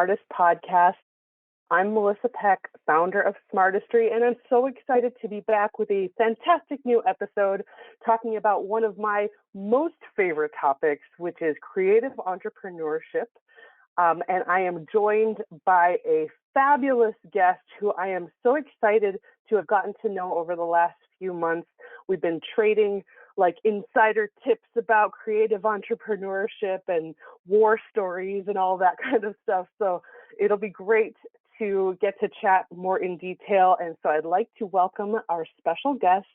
Smartest podcast. I'm Melissa Peck, founder of Smartistry, and I'm so excited to be back with a fantastic new episode talking about one of my most favorite topics, which is creative entrepreneurship. And I am joined by a fabulous guest who I am so excited to have gotten to know over the last few months. We've been trading like insider tips about creative entrepreneurship and war stories and all that kind of stuff. So it'll be great to get to chat more in detail. And so I'd like to welcome our special guest,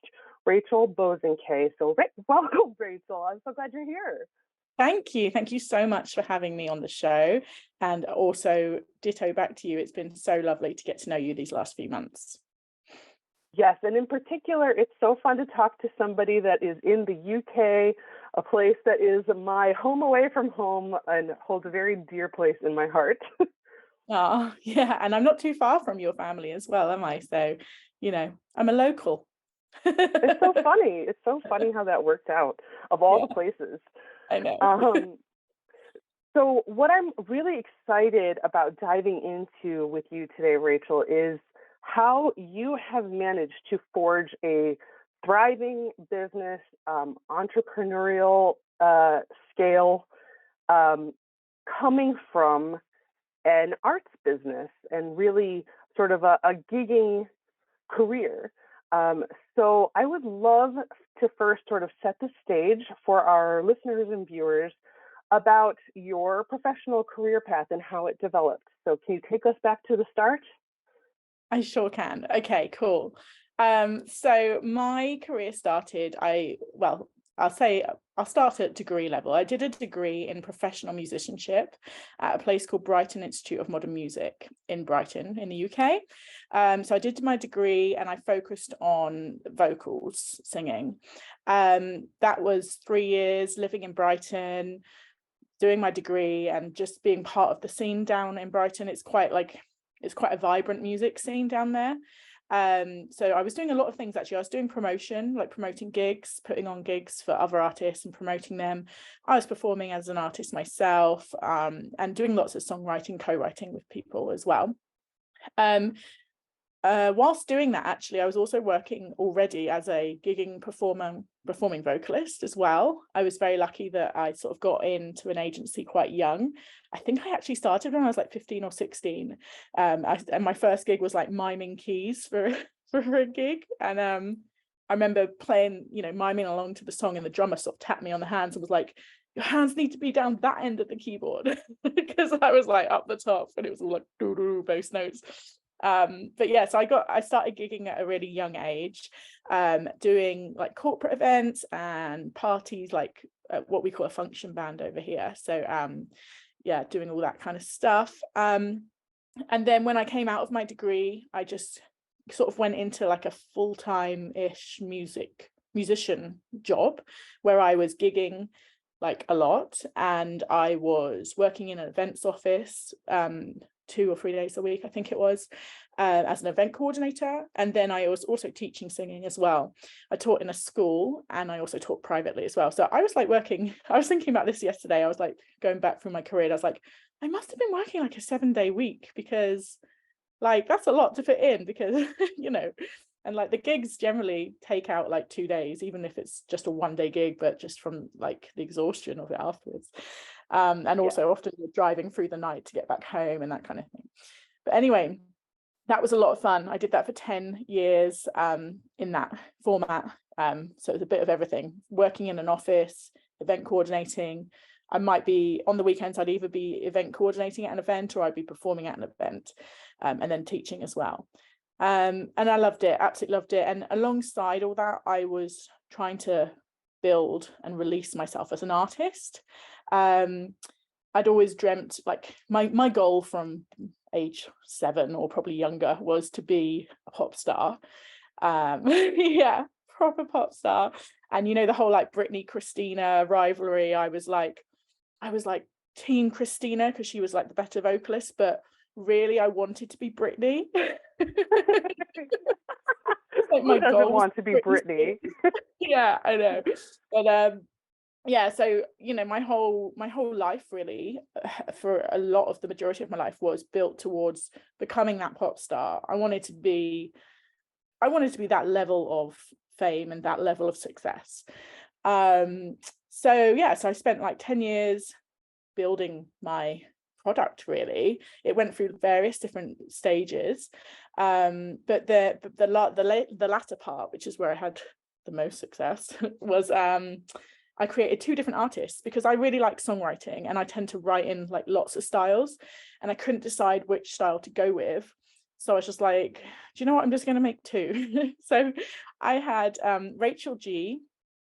Rachael Bosanquet. So welcome, Rachael. I'm so glad you're here. Thank you. Thank you so much for having me on the show. And also ditto back to you. It's been so lovely to get to know you these last few months. Yes, and in particular, it's so fun to talk to somebody that is in the UK, a place that is my home away from home and holds a very dear place in my heart. Oh, yeah. And I'm not too far from your family as well, am I? So, you know, I'm a local. It's so funny. It's so funny how that worked out of all the places. I know. So what I'm really excited about diving into with you today, Rachael, is how you have managed to forge a thriving business, entrepreneurial scale, coming from an arts business and really sort of a gigging career. So I would love to first sort of set the stage for our listeners and viewers about your professional career path and how it developed. So can you take us back to the start? I sure can. Okay, cool. So my career started, I'll start at degree level. I did a degree in professional musicianship at a place called Brighton Institute of Modern Music in Brighton in the UK. So I did my degree and I focused on vocals, singing. That was 3 years living in Brighton, doing my degree and just being part of the scene down in Brighton. It's quite a vibrant music scene down there. So I was doing a lot of things actually. I was doing promotion, like promoting gigs, putting on gigs for other artists and promoting them. I was performing as an artist myself, and doing lots of songwriting, co-writing with people as well. Whilst doing that, actually, I was also working already as a gigging performing vocalist as well. I was very lucky that I sort of got into an agency quite young. I think I actually started when I was like 15 or 16. And my first gig was like miming keys for a gig. And I remember playing, miming along to the song, and the drummer sort of tapped me on the hands and was like, your hands need to be down that end of the keyboard, because I was like up the top and it was all like doo-doo, bass notes. But yeah, so I started gigging at a really young age, doing like corporate events and parties, like what we call a function band over here. So yeah, doing all that kind of stuff. And then when I came out of my degree, I just sort of went into like a full-time-ish musician job where I was gigging like a lot, and I was working in an events office 2 or 3 days a week, I think it was, as an event coordinator. And then I was also teaching singing as well. I taught in a school and I also taught privately as well. So I was like I was thinking about this yesterday. I was like going back through my career and I was like, I must have been working like a 7-day week, because like that's a lot to fit in, because and like the gigs generally take out like 2 days, even if it's just a 1-day gig, but just from like the exhaustion of it afterwards. And also often you're driving through the night to get back home and that kind of thing. But anyway, that was a lot of fun. I did that for 10 years in that format. So it was a bit of everything, working in an office, event coordinating. I might be on the weekends, I'd either be event coordinating at an event or I'd be performing at an event, and then teaching as well. And I loved it, absolutely loved it. And alongside all that, I was trying to build and release myself as an artist. I'd always dreamt, like my goal from age 7 or probably younger was to be a pop star. Yeah, proper pop star. And the whole like Britney Christina rivalry, I was like team Christina because she was like the better vocalist, but really I wanted to be Britney. Like my Who doesn't goal want to be Britney? Yeah, I know. But yeah, so my whole life really, for a lot of the majority of my life, was built towards becoming that pop star. I wanted to be that level of fame and that level of success. So I spent like 10 years building my product. Really, it went through various different stages, but the latter part, which is where I had the most success, was I created 2 different artists, because I really like songwriting and I tend to write in like lots of styles, and I couldn't decide which style to go with. So I was just like, do you know what, I'm just going to make 2. So I had Rachael G,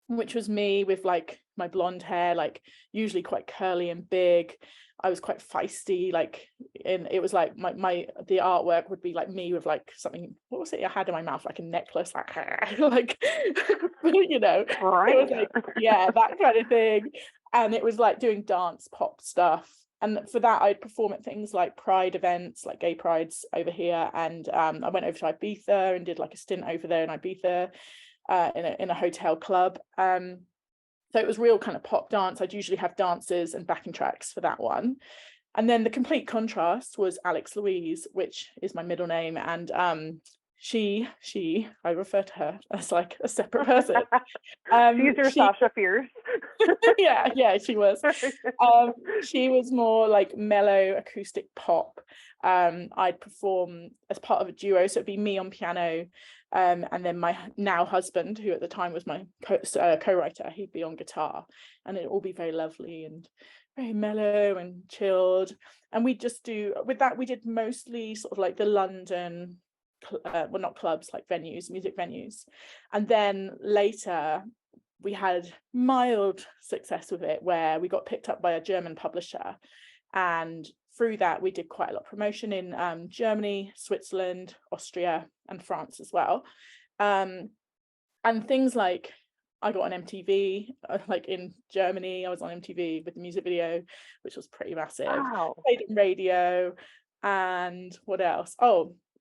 which was me with like my blonde hair, like usually quite curly and big. I was quite feisty, like, and it was like the artwork would be like me with like something, what was it I had in my mouth, like a necklace, like like it was like, yeah, that kind of thing. And it was like doing dance pop stuff, and for that I'd perform at things like pride events, like gay prides over here, and I went over to Ibiza and did like a stint over there in Ibiza, in a hotel club. So it was real kind of pop dance. I'd usually have dancers and backing tracks for that one. And then the complete contrast was Alex Louise, which is my middle name. And she, I refer to her as like a separate person. She's your Sasha Fierce. yeah, she was. She was more like mellow acoustic pop. I'd perform as part of a duo, so it'd be me on piano, and then my now husband, who at the time was my co-writer, he'd be on guitar, and it'd all be very lovely and very mellow and chilled. And we did mostly sort of like the London, well, not clubs, like venues, music venues. And then later we had mild success with it, where we got picked up by a German publisher, and through that we did quite a lot of promotion in Germany, Switzerland, Austria, and France as well. And things like, I got on MTV, like in Germany I was on MTV with the music video, which was pretty massive. Wow. Played on radio. And what else?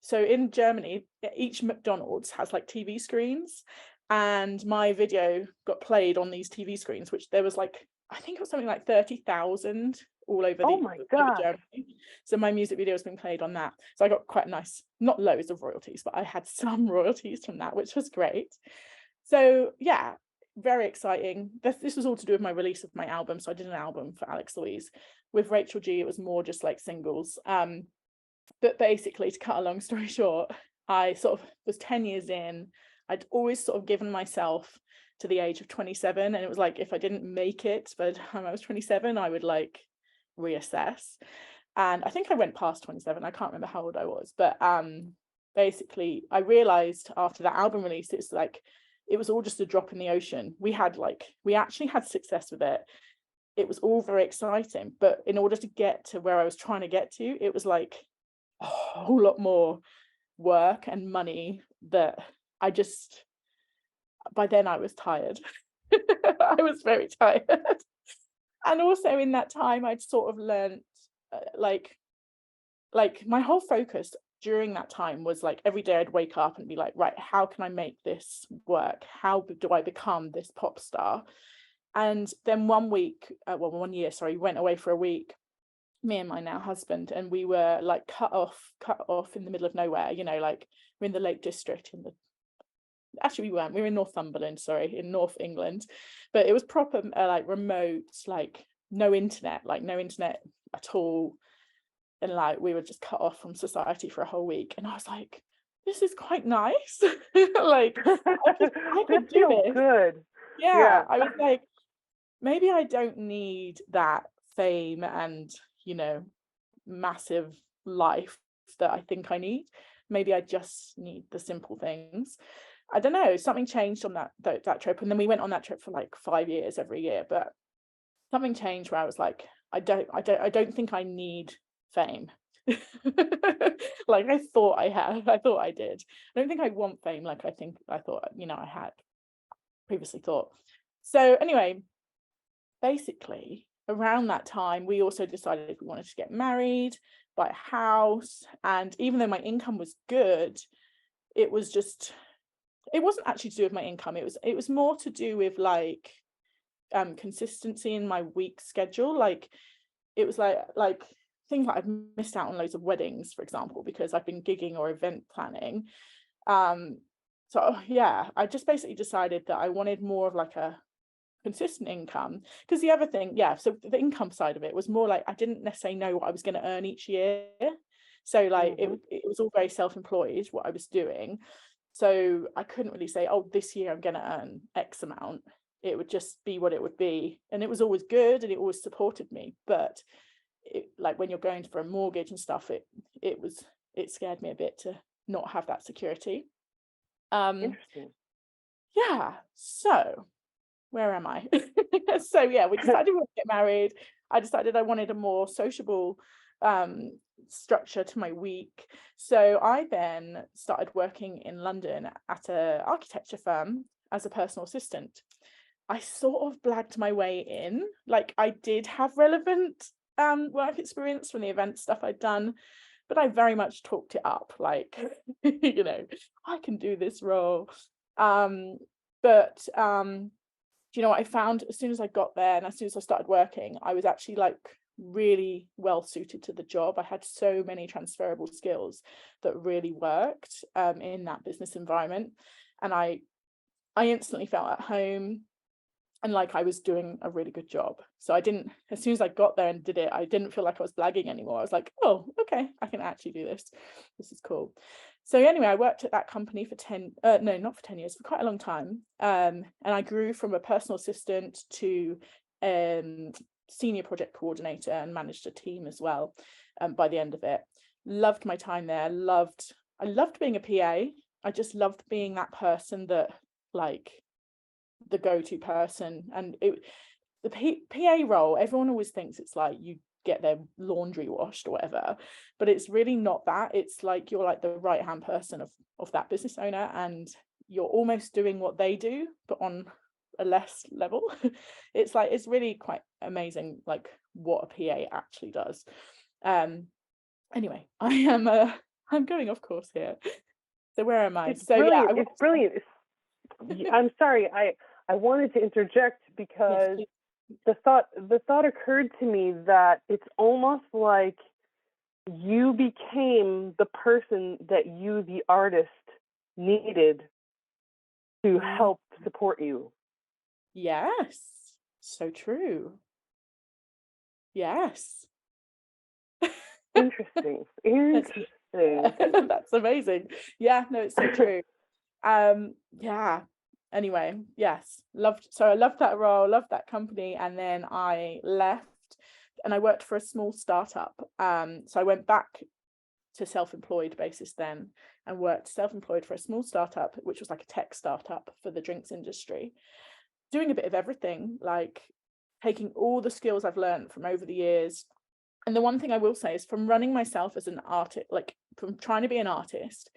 So in Germany, each McDonald's has like TV screens, and my video got played on these TV screens, which there was like, I think it was something like 30,000 all over Germany. So my music video has been played on that. So I got quite a nice, not loads of royalties, but I had some royalties from that, which was great. So yeah, very exciting. This was all to do with my release of my album. So I did an album for Alex Louise. With Rachael G, it was more just like singles. But basically, to cut a long story short, I sort of was 10 years in. I'd always sort of given myself to the age of 27, and it was like, if I didn't make it by the time I was 27, I would like reassess. And I think I went past 27. I can't remember how old I was, but basically I realized after that album release, it's like, it was all just a drop in the ocean. We actually had success with it. It was all very exciting, but in order to get to where I was trying to get to, it was like a whole lot more work and money that by then I was tired. I was very tired. And also in that time, I'd sort of learned like my whole focus during that time was like, every day I'd wake up and be like, right, how can I make this work? How do I become this pop star? And then 1 year, we went away for a week, me and my now husband, and we were like cut off in the middle of nowhere, like we're in the Lake District actually we weren't, we were in Northumberland, in North England, but it was proper like remote, like no internet at all, and like we were just cut off from society for a whole week. And I was like, this is quite nice. Like I could do this. Good. Yeah, I was like, maybe I don't need that fame and massive life that I think I need. Maybe I just need the simple things. I don't know, something changed on that trip. And then we went on that trip for like 5 years every year, but something changed where I was like, I don't think I need fame. Like I thought I did. I don't think I want fame like I thought I had previously thought. So anyway, basically around that time we also decided if we wanted to get married, buy a house. And even though my income was good, it wasn't actually to do with my income. It was more to do with like consistency in my week schedule. Like it was like things like I've missed out on loads of weddings, for example, because I've been gigging or event planning. So yeah, I just basically decided that I wanted more of like a consistent income, because the other thing, so the income side of it was more like I didn't necessarily know what I was going to earn each year. So like it was all very self-employed what I was doing. So I couldn't really say, oh, this year I'm going to earn X amount. It would just be what it would be. And it was always good and it always supported me. But like when you're going for a mortgage and stuff, it scared me a bit to not have that security. Interesting. Yeah. So where am I? So yeah, we decided we would get married. I decided I wanted a more sociable structure to my week. So I then started working in London at an architecture firm as a personal assistant. I sort of blagged my way in. Like I did have relevant work experience from the event stuff I'd done, but I very much talked it up. Like, I can do this role. But you know what I found as soon as I got there and as soon as I started working, I was actually like really well suited to the job. I had so many transferable skills that really worked in that business environment, and I instantly felt at home and like I was doing a really good job. So I didn't, as soon as I got there and did it, I didn't feel like I was blagging anymore. I was like, oh, okay, I can actually do this. This is cool. So anyway, I worked at that company for not for 10 years, for quite a long time. And I grew from a personal assistant to senior project coordinator and managed a team as well by the end of it. Loved my time there. I loved being a PA. I just loved being that person that like the go-to person. And the PA role, everyone always thinks it's like you get their laundry washed or whatever, but it's really not that. It's like you're like the right hand person of that business owner, and you're almost doing what they do but on a less level. It's like, it's really quite amazing like what a PA actually does. Anyway, I'm going off course here. So where am I? It's brilliant. It's brilliant. I'm sorry, I wanted to interject because yes, the thought occurred to me that it's almost like you became the person that you, the artist, needed to help support you. Yes, so true. Yes. Interesting. That's amazing. Yeah, no, it's so true. Yeah. Anyway, yes, I loved that role, loved that company, and then I left and I worked for a small startup. So I went back to self-employed basis then and worked self-employed for a small startup, which was like a tech startup for the drinks industry, doing a bit of everything, like taking all the skills I've learned from over the years. And the one thing I will say is, from running myself as an artist, like from trying to be an artist,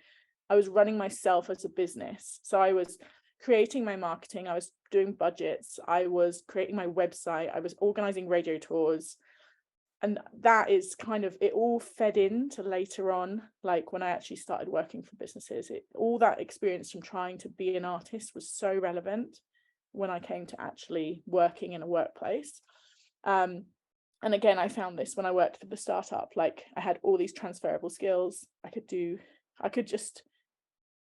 I was running myself as a business. So I was creating my marketing, I was doing budgets, I was creating my website, I was organizing radio tours. And that is kind of, it all fed into later on, like when I actually started working for businesses. All that experience from trying to be an artist was so relevant when I came to actually working in a workplace. And again, I found this when I worked for the startup, like I had all these transferable skills. I could just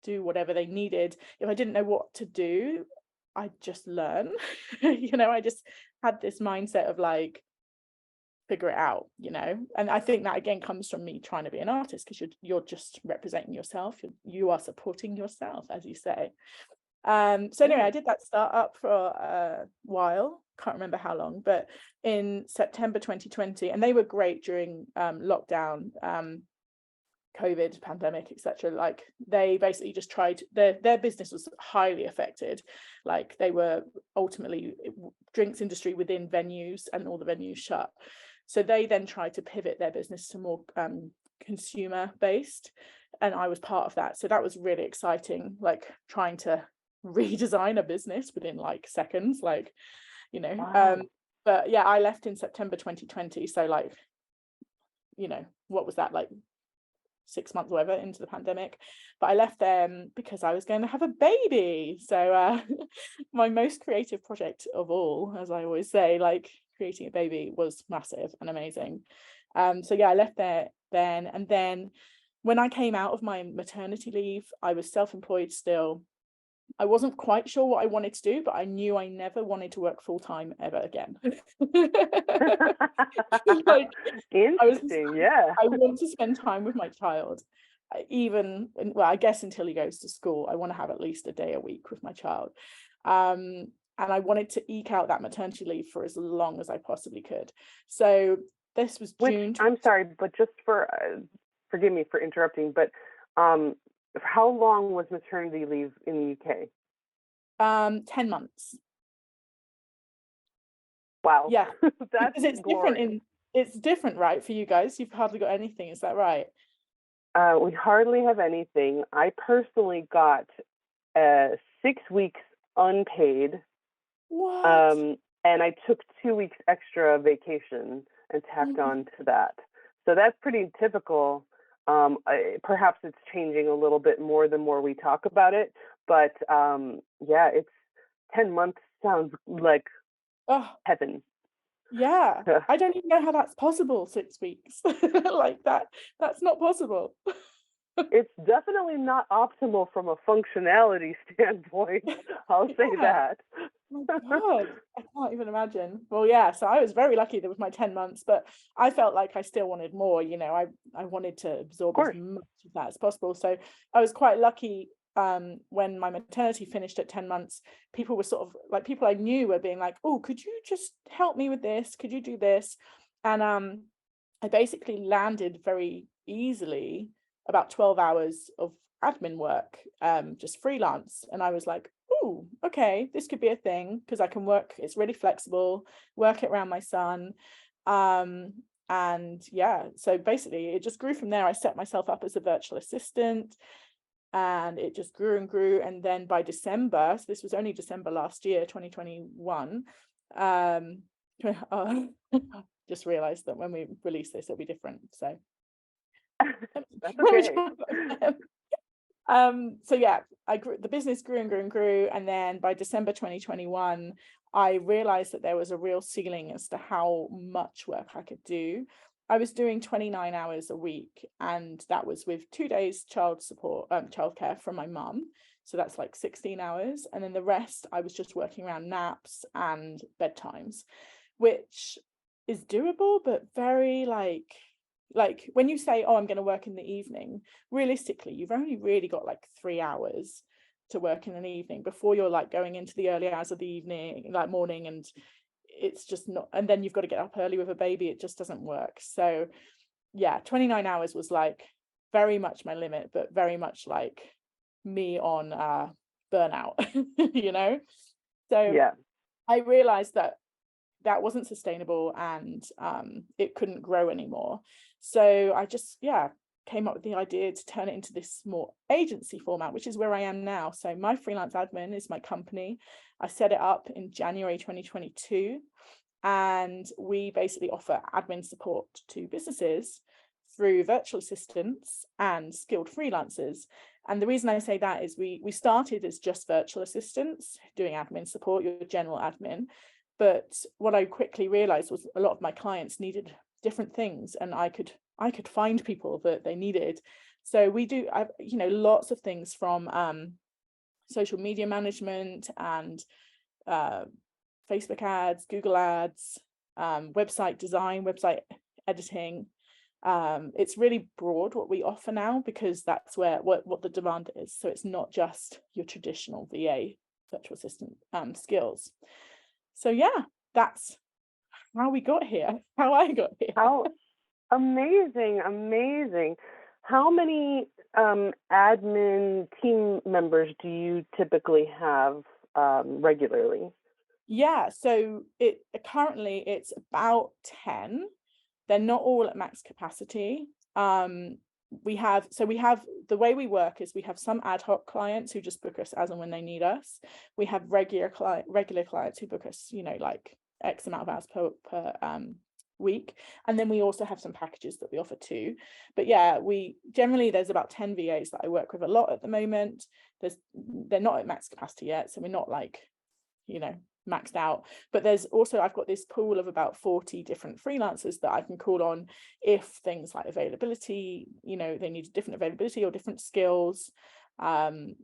do whatever they needed. If I didn't know what to do, I'd just learn. I just had this mindset of like, figure it out, and I think that again comes from me trying to be an artist, because you're just representing yourself, you are supporting yourself, as you say. So anyway, I did that startup for a while, can't remember how long, but in September 2020, and they were great during lockdown, COVID, pandemic, etc. Like they basically just tried, their business was highly affected. Like they were ultimately drinks industry within venues, and all the venues shut. So they then tried to pivot their business to more consumer based, and I was part of that. So that was really exciting, like trying to redesign a business within like seconds, like Wow. but yeah, I left in September 2020. So like, what was that, like 6 months or whatever into the pandemic, but I left them because I was going to have a baby. So my most creative project of all, as I always say, like creating a baby was massive and amazing. So yeah, I left there then. And then when I came out of my maternity leave, I was self-employed still. I wasn't quite sure what I wanted to do, but I knew I never wanted to work full time ever again. Like, Interesting, yeah. I want to spend time with my child, even, well, I guess until he goes to school. I want to have at least a day a week with my child. And I wanted to eke out that maternity leave for as long as I possibly could. So this was June. I'm sorry, but just for, forgive me for interrupting, but how long was maternity leave in the UK? 10 months. Wow. Yeah, That's because it's glorious. it's different, right? For you guys, you've hardly got anything. Is that right? We hardly have anything. I personally got 6 weeks unpaid. What? And I took 2 weeks extra vacation and tacked on to that. So that's pretty typical. Perhaps it's changing a little bit more the more we talk about it. But yeah, it's 10 months sounds like heaven. Yeah. I don't even know how that's possible, 6 weeks. Like that's not possible. It's definitely not optimal from a functionality standpoint. I'll say that. Oh my God, I can't even imagine. Well, yeah, so I was very lucky that with my 10 months, but I felt like I still wanted more, I wanted to absorb as much of that as possible. So I was quite lucky when my maternity finished at 10 months, people were sort of like, people I knew were being like, oh, could you just help me with this? Could you do this? And I basically landed very easily about 12 hours of admin work, just freelance. And I was like, oh, okay, this could be a thing because I can work, it's really flexible, work it around my son. And yeah, so basically it just grew from there. I set myself up as a virtual assistant and it just grew and grew. And then by December, so this was only December last year, 2021, just realized that when we release this, it'll be different. So that's okay. So yeah, the business grew and grew and grew. And then by December 2021, I realized that there was a real ceiling as to how much work I could do. I was doing 29 hours a week, and that was with 2 days childcare from my mum. So that's like 16 hours. And then the rest, I was just working around naps and bedtimes, which is doable, but very like when you say, oh, I'm going to work in the evening, realistically, you've only really got like 3 hours to work in an evening before you're like going into the early hours of the evening, like morning, and it's just not, and then you've got to get up early with a baby. It just doesn't work. So yeah, 29 hours was like very much my limit, but very much like me on burnout, So yeah. I realized that wasn't sustainable and it couldn't grow anymore. So I just, came up with the idea to turn it into this more agency format, which is where I am now. So my freelance admin is my company. I set it up in January 2022, and we basically offer admin support to businesses through virtual assistants and skilled freelancers. And the reason I say that is we started as just virtual assistants doing admin support, your general admin. But what I quickly realized was a lot of my clients needed different things, and I could find people that they needed. So we do, lots of things from social media management and Facebook ads, Google ads, website design, website editing. It's really broad what we offer now, because that's what the demand is. So it's not just your traditional VA virtual assistant skills. So yeah, that's how we got here, how I got here. How amazing. How many admin team members do you typically have regularly? Yeah, so currently it's about 10. They're not all at max capacity. We have the way we work is we have some ad hoc clients who just book us as and when they need us. We have regular clients who book us, like X amount of hours per week. And then we also have some packages that we offer too. But yeah, there's about 10 VAs that I work with a lot at the moment. They're not at max capacity yet, so we're not like, maxed out. But I've got this pool of about 40 different freelancers that I can call on if things like availability, they need different availability or different skills. Some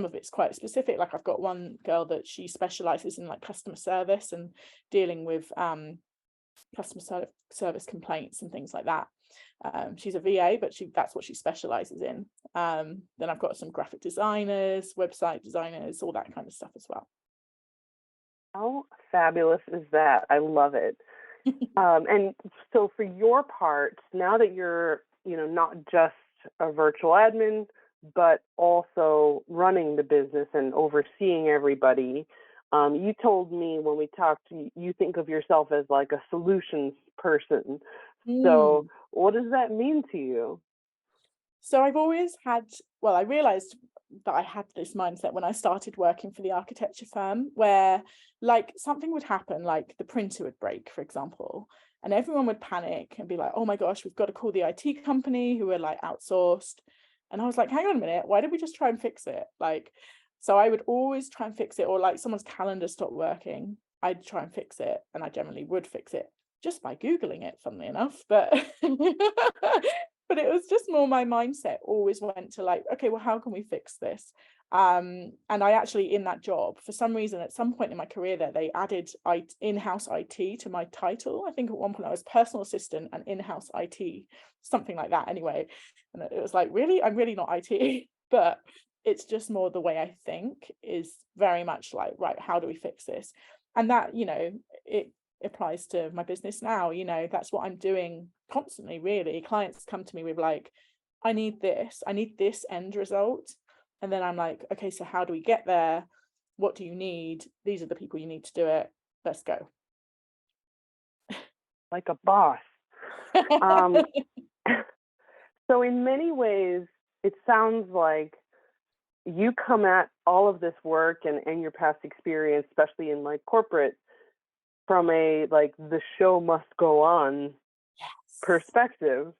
of it's quite specific. Like I've got one girl that she specializes in like customer service and dealing with customer service complaints and things like that. She's a VA, but that's what she specializes in. Then I've got some graphic designers, website designers, all that kind of stuff as well. How fabulous is that? I love it. And so for your part, now that you're, not just a virtual admin, but also running the business and overseeing everybody, you told me when we talked, you think of yourself as like a solutions person. So what does that mean to you? So I've always I realized that I had this mindset when I started working for the architecture firm, where like something would happen, like the printer would break, for example, and everyone would panic and be like, oh my gosh, we've got to call the IT company who are like outsourced. And I was like, hang on a minute, why did we just try and fix it? So I would always try and fix it, or like someone's calendar stopped working, I'd try and fix it, and I generally would fix it just by Googling it, funnily enough. But but it was just more my mindset always went to like, okay, well, how can we fix this? And I actually, in that job, for some reason, at some point in my career there, they added in-house IT to my title. I think at one point I was personal assistant and in-house IT, something like that anyway. And it was like, really? I'm really not IT. But it's just more the way I think is very much like, right, how do we fix this? And that, it applies to my business now. That's what I'm doing constantly, really. Clients come to me with like, I need this end result, and then I'm like, okay, so how do we get there? What do you need? These are the people you need to do it. Let's go. Like a boss. So in many ways it sounds like you come at all of this work and your past experience, especially in like corporate, from a like the show must go on perspective.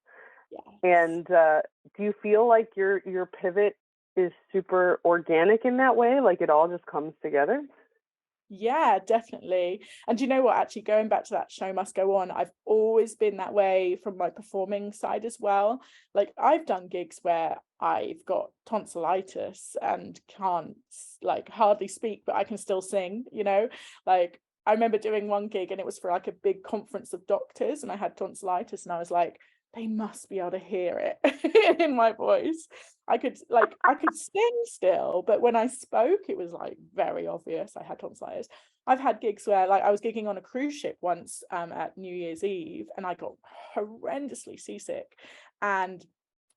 Yes. And do you feel like your pivot is super organic in that way? Like it all just comes together? Yeah, definitely. And you know what, actually going back to that show must go on, I've always been that way from my performing side as well. Like I've done gigs where I've got tonsillitis and can't like hardly speak, but I can still sing, like I remember doing one gig and it was for like a big conference of doctors and I had tonsillitis and I was like, they must be able to hear it in my voice. I could sing still, but when I spoke, it was like very obvious I had tonsillitis. I've had gigs where like I was gigging on a cruise ship once at New Year's Eve and I got horrendously seasick, and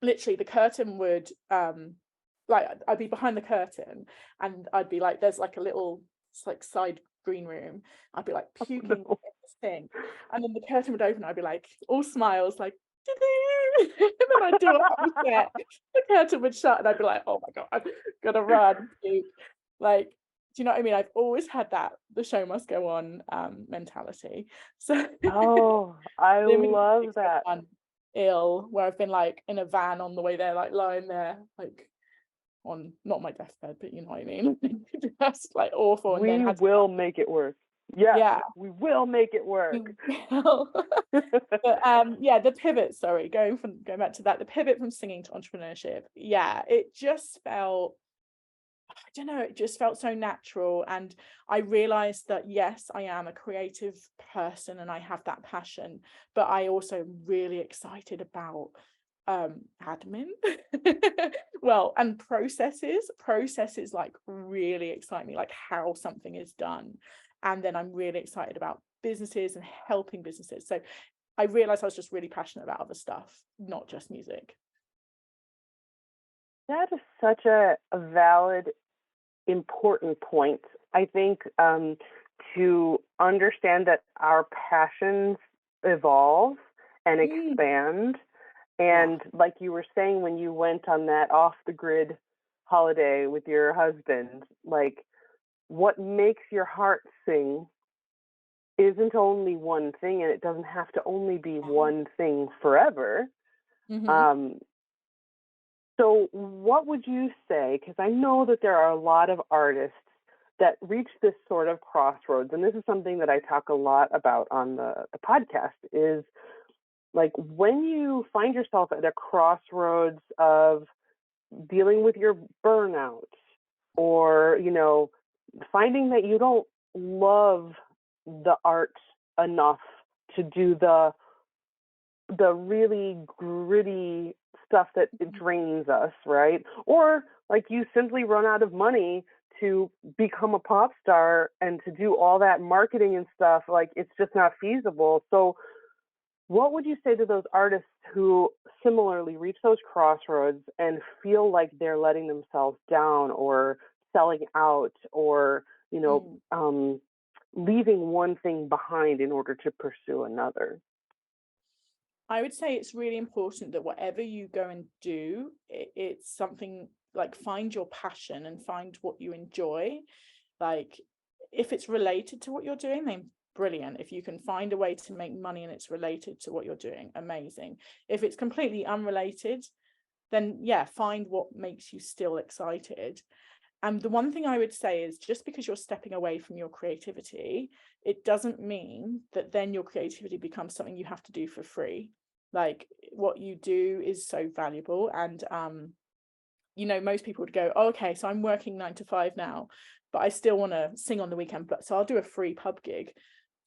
literally the curtain would like I'd be behind the curtain and I'd be like, there's like a little like side green room, I'd be like puking in this thing, and then the curtain would open, I'd be like all smiles like and then I'd do a whole set, the curtain would shut and I'd be like, oh my god, I'm gonna run, puke. Like, do you know what I mean? I've always had that the show must go on mentality. So Oh, I love that. Ill where I've been like in a van on the way there, like lying there like on not my deathbed, but you know what I mean. Just like awful. And then will make it work. Yes, yeah, we will make it work. But yeah, the pivot, sorry, going back to that, the pivot from singing to entrepreneurship, yeah, it just felt, I don't know, it just felt so natural. And I realized that yes, I am a creative person and I have that passion, but I also really excited about admin well, and processes like really excite me, like how something is done. And then I'm really excited about businesses and helping businesses. So I realized I was just really passionate about other stuff, not just music. That is such a valid, important point. I think to understand that our passions evolve and expand. And like you were saying, when you went on that off the grid holiday with your husband, like what makes your heart sing isn't only one thing, and it doesn't have to only be one thing forever. Mm-hmm. So what would you say, because I know that there are a lot of artists that reach this sort of crossroads, and this is something that I talk a lot about on the podcast, is like when you find yourself at a crossroads of dealing with your burnout, or, you know, finding that you don't love the art enough to do the really gritty stuff that it drains us, right? Or like you simply run out of money to become a pop star and to do all that marketing and stuff, like it's just not feasible. So what would you say to those artists who similarly reach those crossroads and feel like they're letting themselves down or selling out, or, you know, leaving one thing behind in order to pursue another? I would say it's really important that whatever you go and do, it's something like, find your passion and find what you enjoy. Like, if it's related to what you're doing, then brilliant. If you can find a way to make money and it's related to what you're doing, amazing. If it's completely unrelated, then yeah, find what makes you still excited. And the one thing I would say is, just because you're stepping away from your creativity, it doesn't mean that then your creativity becomes something you have to do for free. Like, what you do is so valuable. And you know, most people would go, oh, okay, so I'm working 9 to 5 now, but I still want to sing on the weekend, but so I'll do a free pub gig.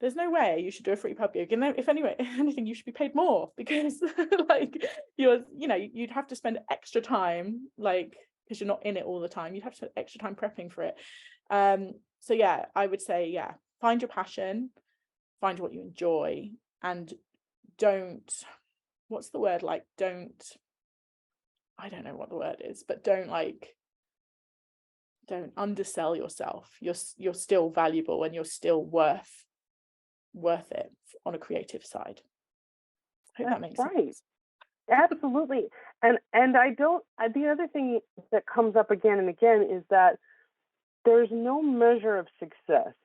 There's no way you should do a free pub gig. And then if anything, you should be paid more, because like, you know, you'd have to spend extra time, like, because you're not in it all the time. You'd have to spend extra time prepping for it. So yeah, I would say, yeah, find your passion, find what you enjoy, and don't, what's the word, like, don't, I don't know what the word is, but don't undersell yourself. You're still valuable, and you're still worth it on a creative side. I hope that makes sense. Absolutely. And I don't, the other thing that comes up again and again is that there's no measure of success.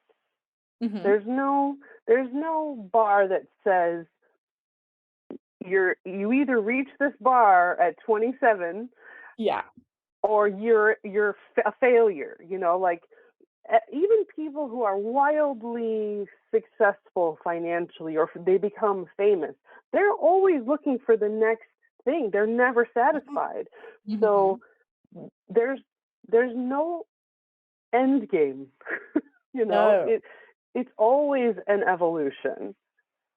Mm-hmm. There's no bar that says you either reach this bar at 27, yeah, or you're a failure. You know, like even people who are wildly successful financially, or they become famous, they're always looking for the next thing. They're never satisfied. Mm-hmm. So there's no end game. You know, no. it's always an evolution.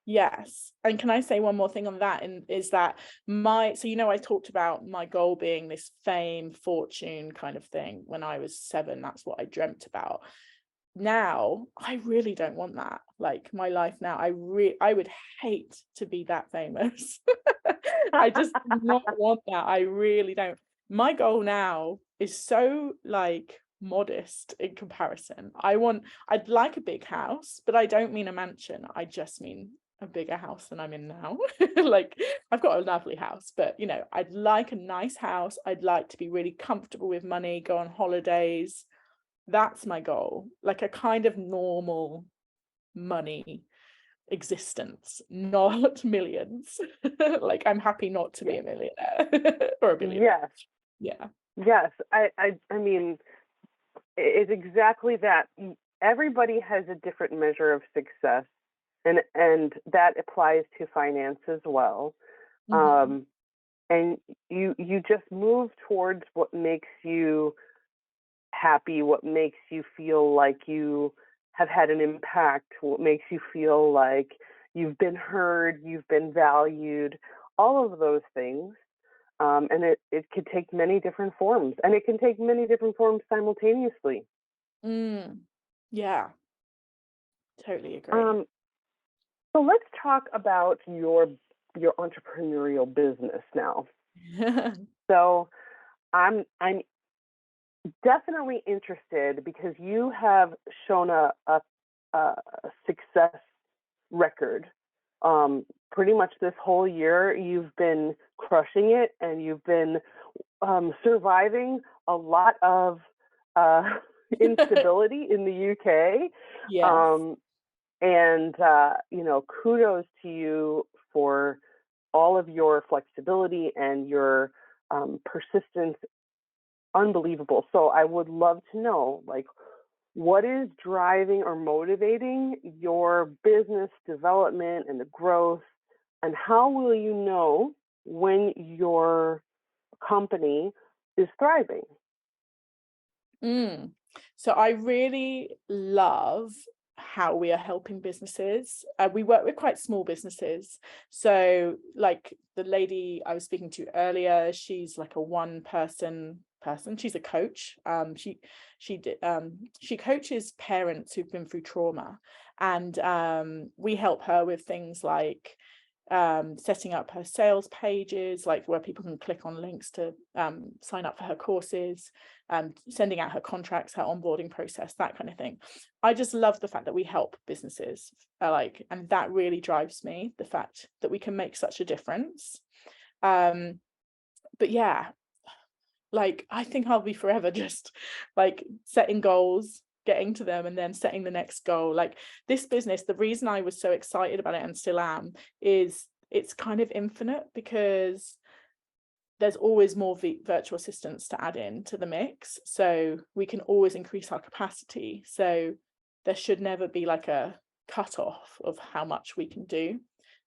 Yes. And can I say one more thing on that? And is that so, you know, I talked about my goal being this fame, fortune kind of thing when I was 7. That's what I dreamt about. Now I really don't want that. Like, my life now, I would hate to be that famous. I just do not want that. I really don't. My goal now is so, like, modest in comparison. I'd like a big house, but I don't mean a mansion. I just mean a bigger house than I'm in now. Like, I've got a lovely house, but, you know, I'd like a nice house. I'd like to be really comfortable with money, go on holidays. That's my goal. Like, a kind of normal money existence, not millions. Like, I'm happy not to be a millionaire or a billionaire. Yes. Yeah. Yes. I mean, it's exactly that. Everybody has a different measure of success, and that applies to finance as well. Mm-hmm. And you just move towards what makes you happy, what makes you feel like you have had an impact, what makes you feel like you've been heard, you've been valued, all of those things. And it could take many different forms, and it can take many different forms simultaneously. Yeah, totally agree. So let's talk about your entrepreneurial business now. So I'm definitely interested, because you have shown a success record. Pretty much this whole year, you've been crushing it, and you've been surviving a lot of instability in the UK. Yes. And, kudos to you for all of your flexibility and your persistence. Unbelievable. So I would love to know, like, what is driving or motivating your business development and the growth, and how will you know when your company is thriving? Mm. So I really love how we are helping businesses. We work with quite small businesses. So like the lady I was speaking to earlier, she's like a one person. She's a coach. She coaches parents who've been through trauma, and we help her with things like setting up her sales pages, like where people can click on links to sign up for her courses, sending out her contracts, her onboarding process, that kind of thing. I just love the fact that we help businesses, and that really drives me, the fact that we can make such a difference. But yeah, like I think I'll be forever just like setting goals, getting to them, and then setting the next goal. Like this business, the reason I was so excited about it and still am is it's kind of infinite, because there's always more virtual assistants to add in to the mix, so we can always increase our capacity. So there should never be like a cutoff of how much we can do,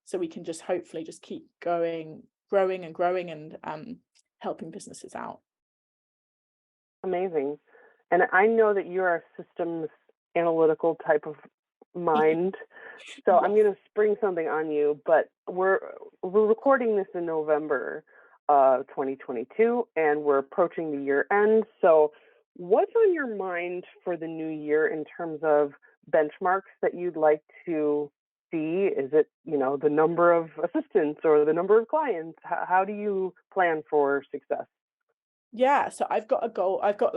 so we can just hopefully just keep growing and helping businesses out. Amazing. And I know that you're a systems analytical type of mind. So Yes. I'm going to spring something on you, but we're recording this in November 2022, and we're approaching the year end. So what's on your mind for the new year in terms of benchmarks that you'd like to see? Is it, the number of assistants or the number of clients? How do you plan for success? Yeah, so I've got a goal. I've got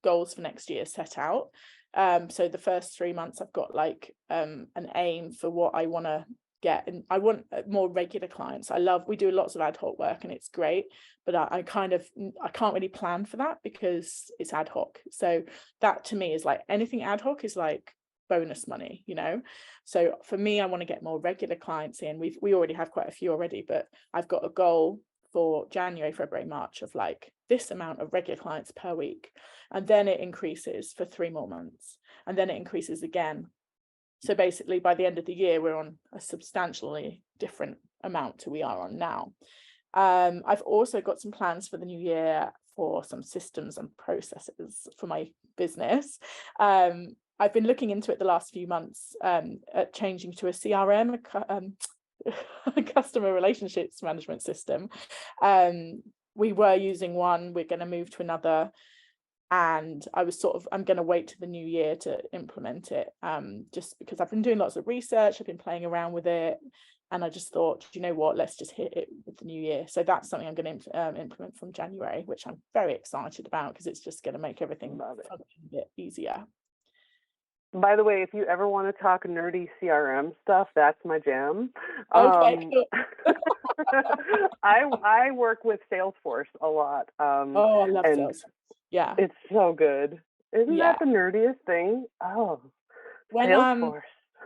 goals for next year set out. So the first 3 months I've got like an aim for what I want to get, and I want more regular clients. We do lots of ad hoc work and it's great, but I can't really plan for that because it's ad hoc. So that to me is like anything ad hoc is like bonus money. So for me, I want to get more regular clients in. We already have quite a few already, but I've got a goal for January, February, March of like this amount of regular clients per week, and then it increases for 3 more months, and then it increases again. So basically by the end of the year we're on a substantially different amount to we are on now. I've also got some plans for the new year for some systems and processes for my business. I've been looking into it the last few months, at changing to a CRM, a customer relationships management system. We were using one, we're going to move to another, and I'm going to wait to the new year to implement it, just because I've been doing lots of research, I've been playing around with it, and I just thought, you know what, let's just hit it with the new year. So that's something I'm going to implement from January, which I'm very excited about, because it's just going to make everything function a bit easier. By the way, if you ever want to talk nerdy CRM stuff, that's my jam. Okay, cool. I work with Salesforce a lot. Oh, I love Salesforce. Yeah, it's so good. Isn't that the nerdiest thing? Oh, Salesforce.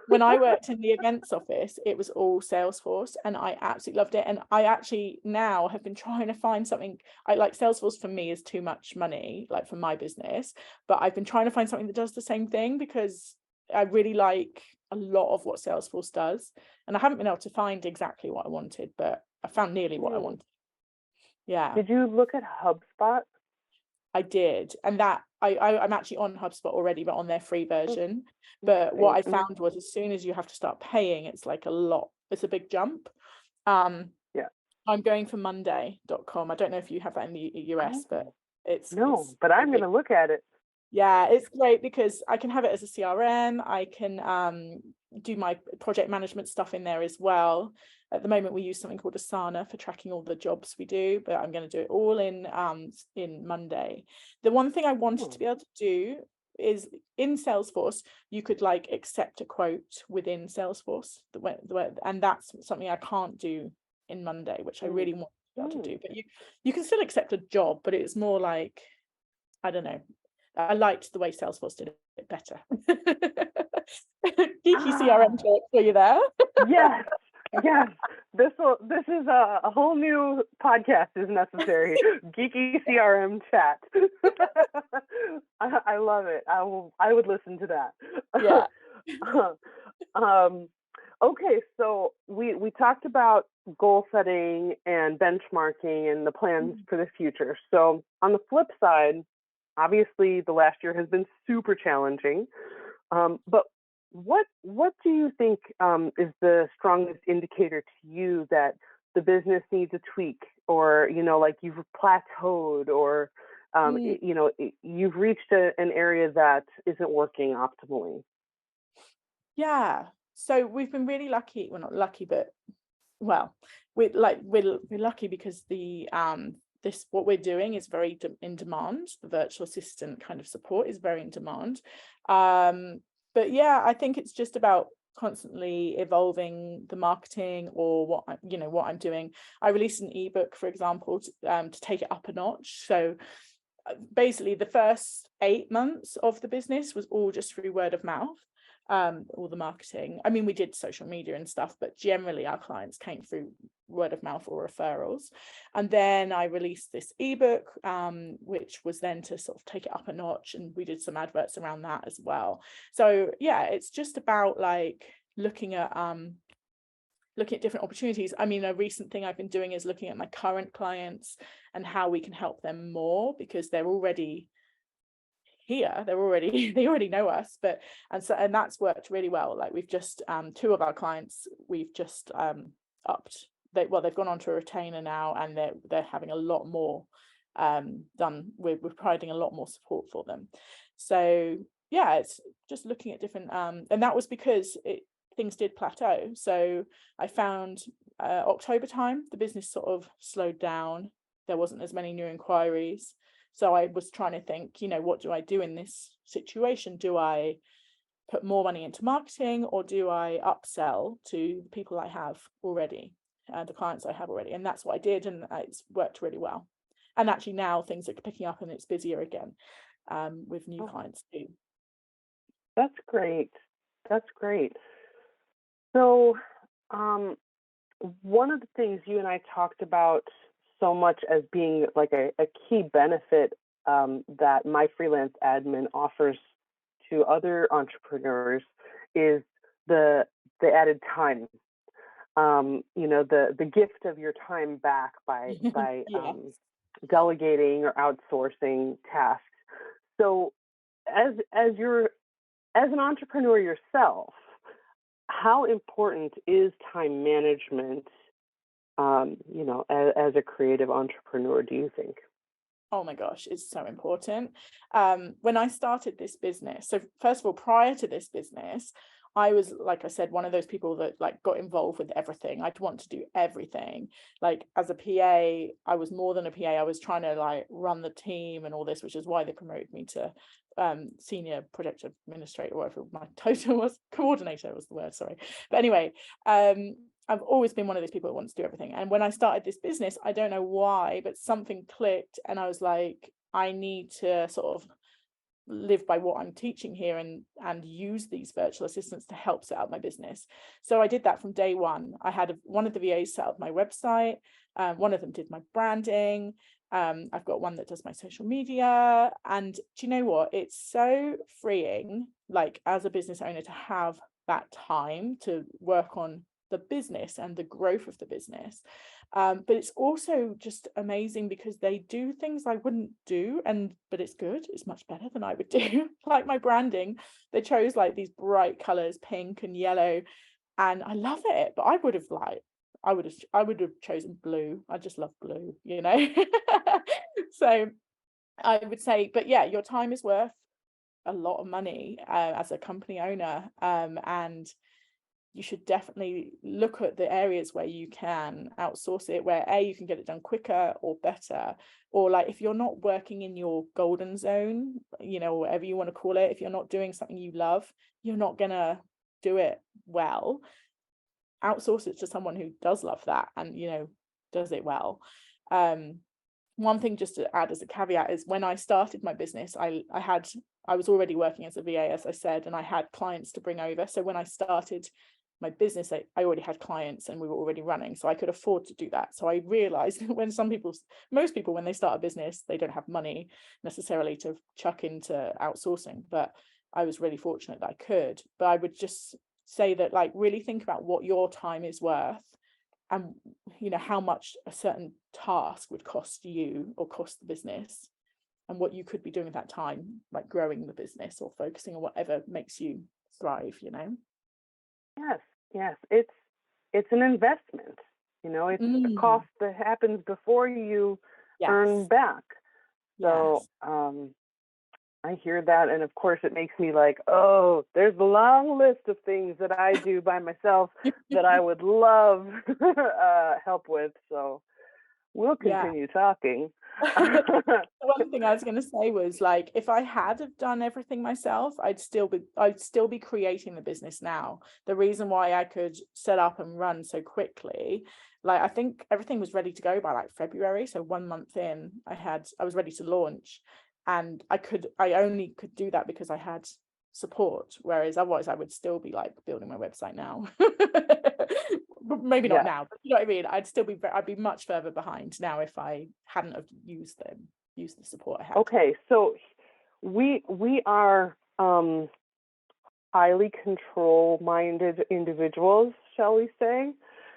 When I worked in the events office, it was all Salesforce, and I absolutely loved it. And I actually now have been trying to find something. I like Salesforce for me is too much money, like for my business, but I've been trying to find something that does the same thing, because I really like a lot of what Salesforce does, and I haven't been able to find exactly what I wanted, but I found nearly what I wanted. Yeah. Did you look at HubSpot? I did, and that I'm actually on HubSpot already, but on their free version. But what I found was, as soon as you have to start paying, it's like it's a big jump. I'm going for Monday.com. I don't know if you have that in the US, but but I'm going to look at it. Yeah, it's great because I can have it as a CRM. I can do my project management stuff in there as well. At the moment, we use something called Asana for tracking all the jobs we do, but I'm going to do it all in Monday. The one thing I wanted to be able to do is, in Salesforce, you could like accept a quote within Salesforce, and that's something I can't do in Monday, which I really want to be able to do. But you can still accept a job, but it's more like, I don't know. I liked the way Salesforce did it better. Geeky CRM talk for you there. Yes, yes. This is a whole new podcast is necessary. Geeky CRM chat. I love it. I would listen to that. Yeah. Okay, so we talked about goal setting and benchmarking and the plans for the future. So on the flip side, obviously the last year has been super challenging. But what do you think is the strongest indicator to you that the business needs a tweak, or like you've plateaued, or you've reached an area that isn't working optimally? Yeah. So we've been really lucky. Well, not lucky, but well, we're lucky because the this what we're doing is very in demand. The virtual assistant kind of support is very in demand. But yeah, I think it's just about constantly evolving the marketing, or what I'm doing. I released an ebook, for example, to take it up a notch. So basically the first 8 months of the business was all just through word of mouth. All the marketing. I mean, we did social media and stuff, but generally our clients came through word of mouth or referrals. And then I released this ebook, which was then to sort of take it up a notch, and we did some adverts around that as well. So yeah, it's just about like looking at different opportunities. I mean, a recent thing I've been doing is looking at my current clients and how we can help them more, because they're already here, they already know us, and that's worked really well. Like we've just 2 of our clients, we've just upped. They've gone on to a retainer now, and they're having a lot more done. We're providing a lot more support for them. So yeah, it's just looking at different and that was because things did plateau. So I found October time the business sort of slowed down. There wasn't as many new inquiries. So I was trying to think, what do I do in this situation? Do I put more money into marketing, or do I upsell to the people I have already, the clients I have already? And that's what I did, and it's worked really well. And actually now things are picking up and it's busier again with new clients too. That's great. That's great. So one of the things you and I talked about so much as being like a key benefit that my freelance admin offers to other entrepreneurs is the added time. The gift of your time back by Yes. delegating or outsourcing tasks. So as an entrepreneur yourself, how important is time management, as a creative entrepreneur, do you think? Oh my gosh, it's so important. When I started this business, so first of all, prior to this business, I was, like I said, one of those people that like got involved with everything. I'd want to do everything. Like as a PA, I was more than a PA. I was trying to like run the team and all this, which is why they promoted me to senior project administrator, or whatever my title was. Coordinator was the word, sorry. But anyway, I've always been one of those people that wants to do everything. And when I started this business, I don't know why, but something clicked, and I was like, I need to sort of live by what I'm teaching here and use these virtual assistants to help set up my business. So I did that from day one. I had one of the VAs set up my website. One of them did my branding. I've got one that does my social media. And do you know what? It's so freeing, like as a business owner, to have that time to work on the business and the growth of the business. But it's also just amazing because they do things I wouldn't do, but it's good. It's much better than I would do. Like my branding, they chose like these bright colors, pink and yellow, and I love it. But I would have chosen blue. I just love blue, So I would say, but yeah, your time is worth a lot of money as a company owner, and you should definitely look at the areas where you can outsource it, where you can get it done quicker or better, or like if you're not working in your golden zone, whatever you want to call it, if you're not doing something you love, you're not gonna do it well. Outsource it to someone who does love that and does it well. one thing just to add as a caveat is when I started my business, I was already working as a VA, as I said, and I had clients to bring over. So when I started my business, I already had clients and we were already running, so I could afford to do that. So I realized when most people, when they start a business, they don't have money necessarily to chuck into outsourcing, but I was really fortunate that I could. But I would just say that, like, really think about what your time is worth, and how much a certain task would cost you or cost the business, and what you could be doing with that time, like growing the business or focusing on whatever makes you thrive. Yes, it's an investment. It's a cost that happens before you earn back. So I hear that, and of course it makes me like, oh, there's a long list of things that I do by myself that I would love help with. So we'll continue talking. One thing I was going to say was, like, if I had have done everything myself, I'd still be creating the business now. The reason why I could set up and run so quickly, like, I think everything was ready to go by like February. So 1 month in, I was ready to launch, and I only could do that because I had support, whereas otherwise I would still be like building my website now. Maybe not now, but you know what I mean. I'd be much further behind now if I hadn't have used the support I had. Okay, so we are highly control-minded individuals, shall we say?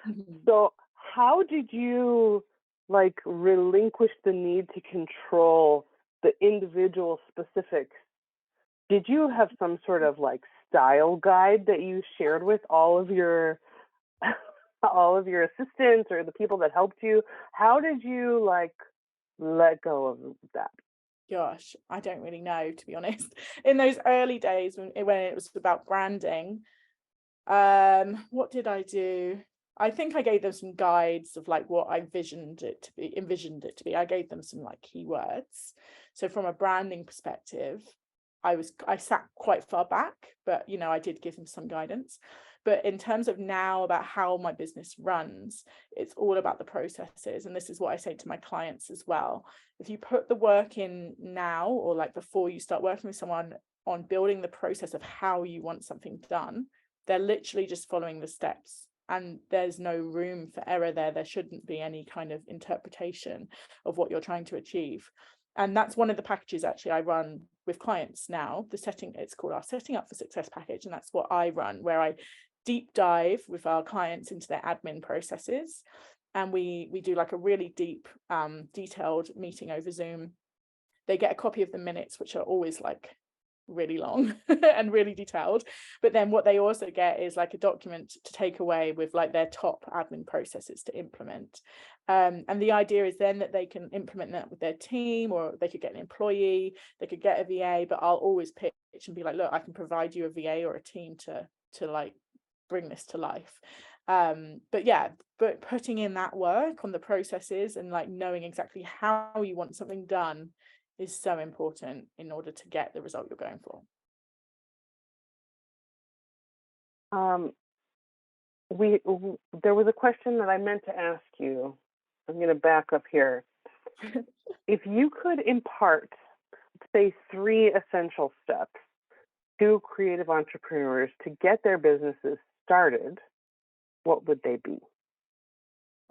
Mm-hmm. So how did you relinquish the need to control the individual specifics? Did you have some sort of style guide that you shared with all of your assistants or the people that helped you? How did you let go of that? Gosh, I don't really know, to be honest. In those early days when it was about branding, what did I do? I think I gave them some guides of what I envisioned it to be. I gave them some keywords. So from a branding perspective, I sat quite far back, but I did give them some guidance. But in terms of now about how my business runs, it's all about the processes. And this is what I say to my clients as well. If you put the work in now, or before you start working with someone on building the process of how you want something done, they're literally just following the steps. And there's no room for error there. There shouldn't be any kind of interpretation of what you're trying to achieve. And that's one of the packages actually I run with clients now. It's called our Setting Up for Success package. And that's what I run, where I deep dive with our clients into their admin processes. And we do a really deep, detailed meeting over Zoom. They get a copy of the minutes, which are always really long and really detailed, but then what they also get is a document to take away with their top admin processes to implement, and the idea is then that they can implement that with their team, or they could get an employee, they could get a VA, but I'll always pitch and be look, I can provide you a VA or a team to bring this to life. But putting in that work on the processes and knowing exactly how you want something done is so important in order to get the result you're going for. There was a question that I meant to ask you. I'm going to back up here. If you could impart, say, 3 essential steps to creative entrepreneurs to get their businesses started, what would they be?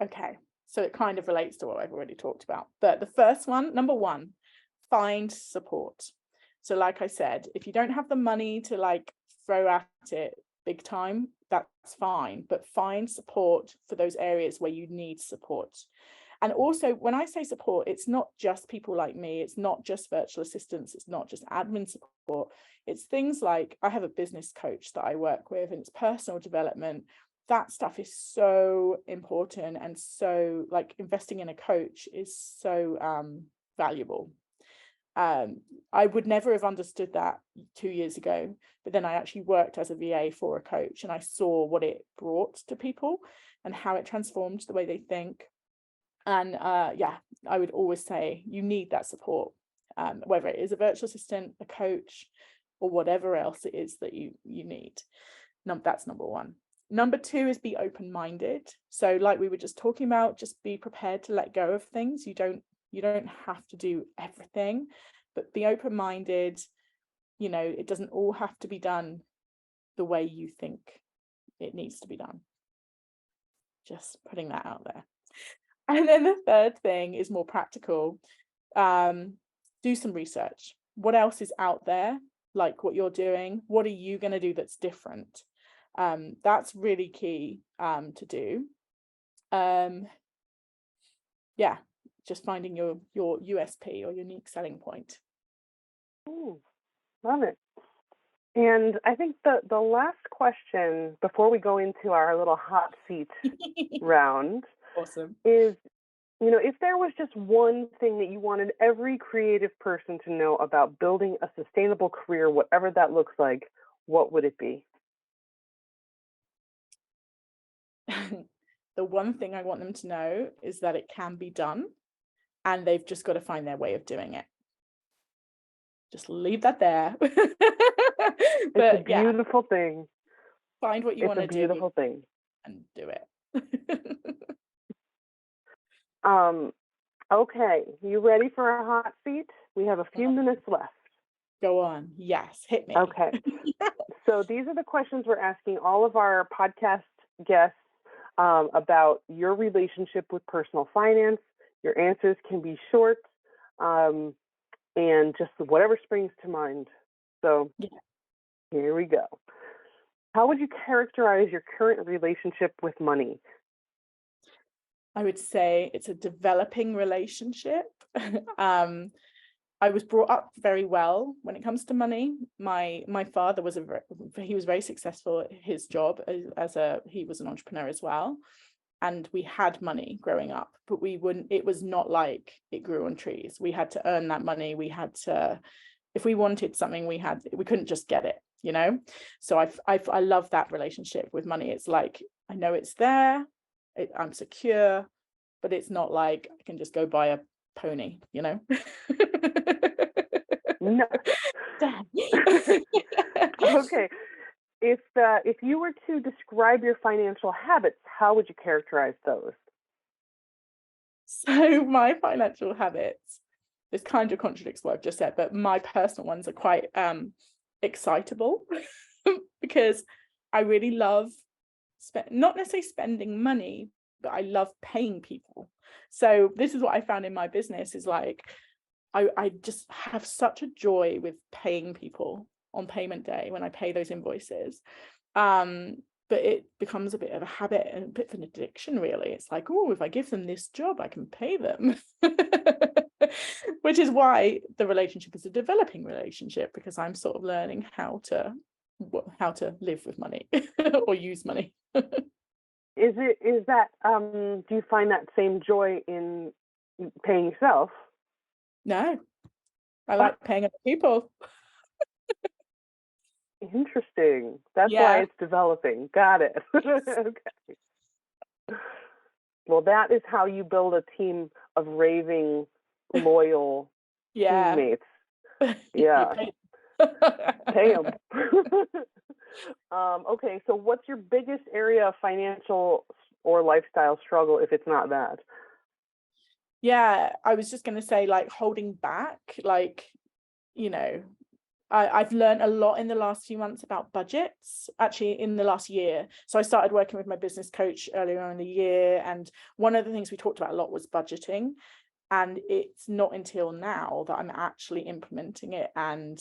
Okay, so it kind of relates to what I've already talked about. But the first one, number 1, find support. So like I said, if you don't have the money to throw at it big time, that's fine, but find support for those areas where you need support. And also, when I say support, it's not just people like me, it's not just virtual assistants, it's not just admin support, it's things like I have a business coach that I work with, and it's personal development. That stuff is so important, and so investing in a coach is so valuable. I would never have understood that 2 years ago, but then I actually worked as a VA for a coach, and I saw what it brought to people and how it transformed the way they think. And I would always say you need that support, whether it is a virtual assistant, a coach, or whatever else it is that you need. That's number 1. Number 2 is be open-minded. So like we were just talking about, just be prepared to let go of things you don't You don't have to do everything, but be open-minded. It doesn't all have to be done the way you think it needs to be done. Just putting that out there. And then the third thing is more practical. Do some research. What else is out there, like what you're doing? What are you going to do that's different? That's really key to do. Just finding your USP or unique selling point. Ooh, love it. And I think the last question before we go into our little hot seat round Awesome. is, if there was just one thing that you wanted every creative person to know about building a sustainable career, whatever that looks like, what would it be? The one thing I want them to know is that it can be done, and they've just got to find their way of doing it. Just leave that there. It's a beautiful thing. Find what you want to do. It's a beautiful thing. And do it. Okay, you ready for a hot seat? We have a few minutes left. Go on. Yes, hit me. Okay. So these are the questions we're asking all of our podcast guests about your relationship with personal finance. Your answers can be short and just whatever springs to mind. So Here we go. How would you characterize your current relationship with money? I would say it's a developing relationship. I was brought up very well when it comes to money. My father was he was very successful at his job he was an entrepreneur as well, and we had money growing up, but it was not like it grew on trees. We had to earn that money. We had to, if we wanted something, we couldn't just get it, So I love that relationship with money. It's like, I know it's there, I'm secure, but it's not like I can just go buy a pony, No. Okay. If you were to describe your financial habits, how would you characterize those? So my financial habits, this kind of contradicts what I've just said, but my personal ones are quite excitable because I really love not necessarily spending money, but I love paying people. So this is what I found in my business is like, I just have such a joy with paying people on payment day when I pay those invoices. But it becomes a bit of a habit and a bit of an addiction, really. It's like, oh, if I give them this job, I can pay them. Which is why the relationship is a developing relationship, because I'm sort of learning how to live with money or use money. Do you find that same joy in paying yourself? No, I like paying other people. Interesting. That's why it's developing. Got it. Okay. Well, that is how you build a team of raving, loyal teammates. Yeah. Pay them. Okay, so what's your biggest area of financial or lifestyle struggle, if it's not that? Yeah, I was just going to say, like, holding back, like, I've learned a lot in the last few months about budgets, actually in the last year. So I started working with my business coach earlier on in the year, and one of the things we talked about a lot was budgeting. And it's not until now that I'm actually implementing it and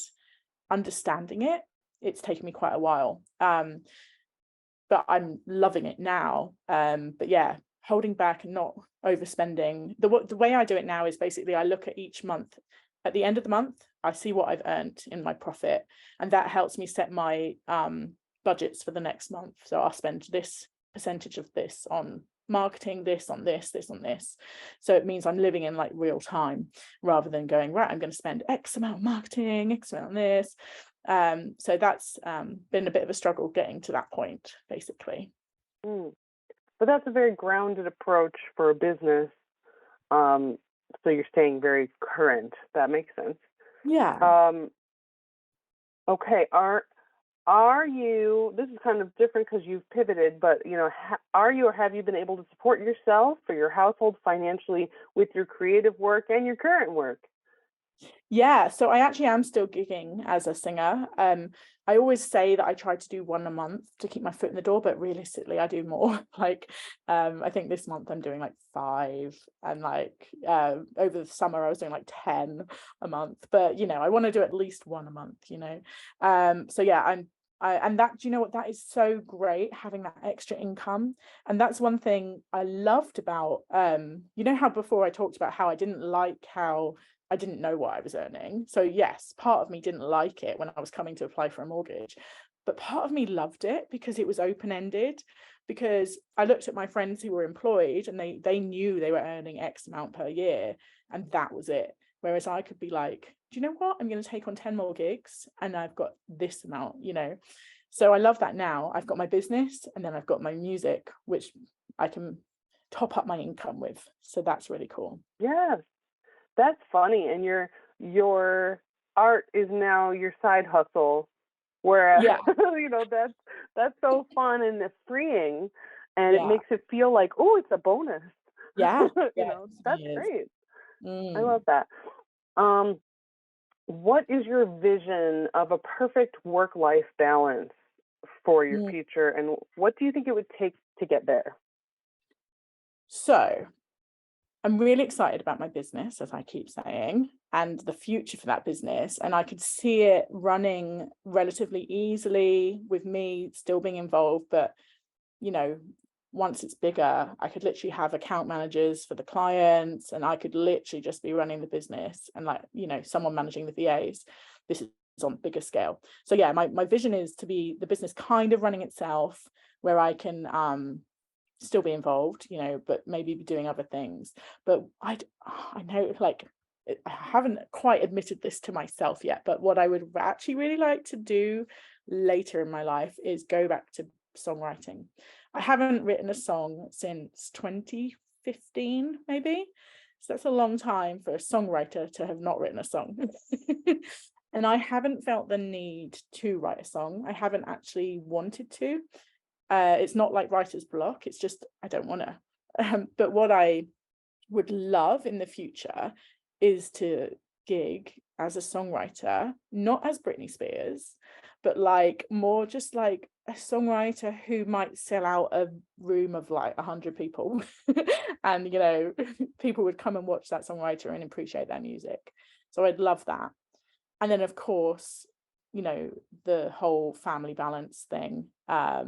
understanding it. It's taken me quite a while, but I'm loving it now. But yeah, holding back and not overspending. The way I do it now is basically I look at each month. At the end of the month, I see what I've earned in my profit, and that helps me set my budgets for the next month. So I'll spend this percentage of this on marketing, this on this, this on this. So it means I'm living in like real time rather than going, right, I'm going to spend X amount on marketing, X amount on this. So that's been a bit of a struggle getting to that point, basically. But that's a very grounded approach for a business. So you're staying very current. That makes sense. Yeah. Okay. are you, this is kind of different because you've pivoted, but are you or have you been able to support yourself or your household financially with your creative work and your current work? Yeah, so I actually am still gigging as a singer. I always say that I try to do one a month to keep my foot in the door, but realistically I do more. Like I think this month I'm doing like 5, and like over the summer I was doing like 10 a month. But I want to do at least one a month. So yeah, and that, do you know what, that is so great, having that extra income. And that's one thing I loved about how before I talked about how I didn't know what I was earning. So yes, part of me didn't like it when I was coming to apply for a mortgage, but part of me loved it because it was open-ended. Because I looked at my friends who were employed, and they knew they were earning X amount per year, and that was it. Whereas I could be like, do you know what? I'm going to take on 10 more gigs and I've got this amount. So I love that now. I've got my business and then I've got my music, which I can top up my income with. So that's really cool. Yes, that's funny. And your art is now your side hustle, whereas Yeah. that's so fun and freeing, and it Yeah. makes it feel like, oh, it's a bonus. Yeah. That's It is. great. I love that. What is your vision of a perfect work-life balance for your Mm. future, and what do you think it would take to get there? So I'm really excited about my business, as I keep saying, and the future for that business. And I could see it running relatively easily with me still being involved. But, once it's bigger, I could literally have account managers for the clients, and I could literally just be running the business and someone managing the VAs. This is on a bigger scale. So yeah, my vision is to be the business kind of running itself, where I can still be involved, but maybe be doing other things. But I know, like, I haven't quite admitted this to myself yet, but what I would actually really like to do later in my life is go back to songwriting. I haven't written a song since 2015, maybe. So that's a long time for a songwriter to have not written a song. And I haven't felt the need to write a song. I haven't actually wanted to. It's not like writer's block, it's just I don't want to. But what I would love in the future is to gig as a songwriter, not as Britney Spears, but like more just like a songwriter who might sell out a room of like 100 people. And people would come and watch that songwriter and appreciate their music. So I'd love that. And then of course, the whole family balance thing. I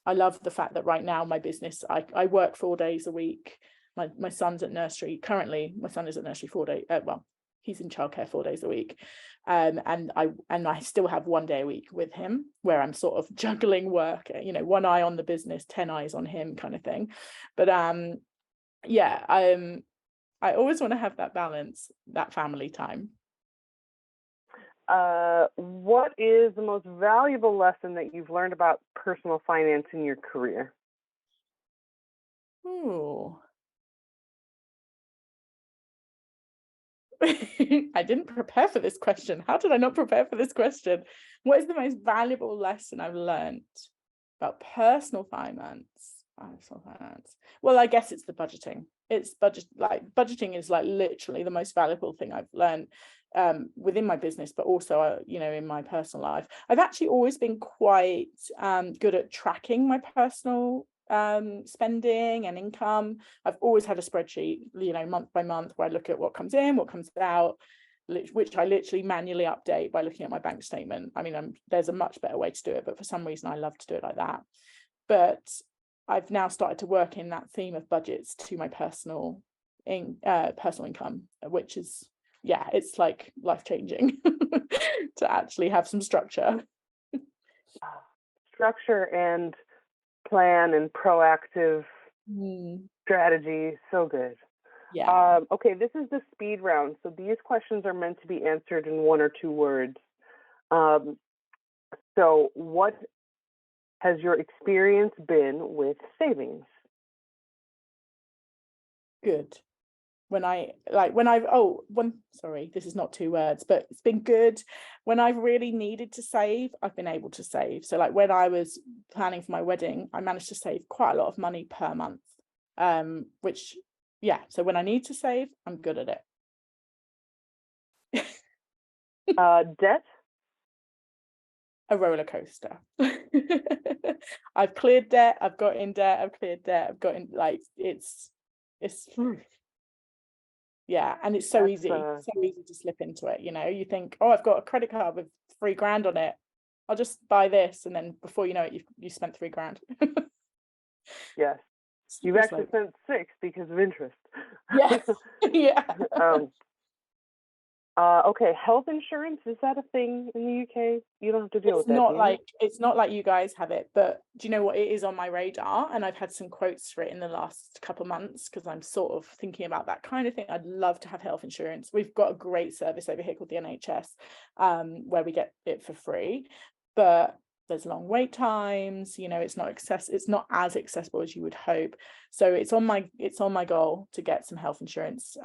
love the fact that right now my business, I work 4 days a week. My son's at nursery. Currently, my son is at nursery 4 days. Well, he's in childcare 4 days a week. And I still have 1 day a week with him, where I'm sort of juggling work, one eye on the business, 10 eyes on him kind of thing. But yeah, I always want to have that balance, that family time. What is the most valuable lesson that you've learned about personal finance in your career? Ooh. I didn't prepare for this question. How did I not prepare for this question? What is the most valuable lesson I've learned about personal finance? Well, I guess it's the budgeting. Budgeting is like literally the most valuable thing I've learned within my business, but also in my personal life. I've actually always been quite good at tracking my personal spending and income. I've always had a spreadsheet, month by month, where I look at what comes in, what comes out, which I literally manually update by looking at my bank statement. I mean, there's a much better way to do it, but for some reason I love to do it like that. But I've now started to work in that theme of budgets to my personal income, which is, yeah, it's like life-changing to actually have some structure. Structure and plan and proactive strategy. So good. Yeah. Okay, this is the speed round. So these questions are meant to be answered in 1 or 2 words. So what has your experience been with savings? Good. sorry, this is not 2 words, but it's been good. When I've really needed to save, I've been able to save. So like when I was planning for my wedding, I managed to save quite a lot of money per month. Which, yeah, so when I need to save, I'm good at it. Debt? A roller coaster. I've cleared debt, I've got in debt, I've cleared debt, I've got in, like, it's yeah, and it's so easy to slip into it. You know, you think, oh, I've got a credit card with $3,000 on it, I'll just buy this, and then before you know it, you spent $3,000. Yes, you've actually spent 6 because of interest. Yes. Yeah. Okay, health insurance, is that a thing in the UK? You don't have to deal with that, do you? It's not like you guys have it, but do you know what? It is on my radar, and I've had some quotes for it in the last couple of months because I'm sort of thinking about that kind of thing. I'd love to have health insurance. We've got a great service over here called the NHS, where we get it for free, but there's long wait times. You know, it's not as accessible as you would hope. So it's on my goal to get some health insurance.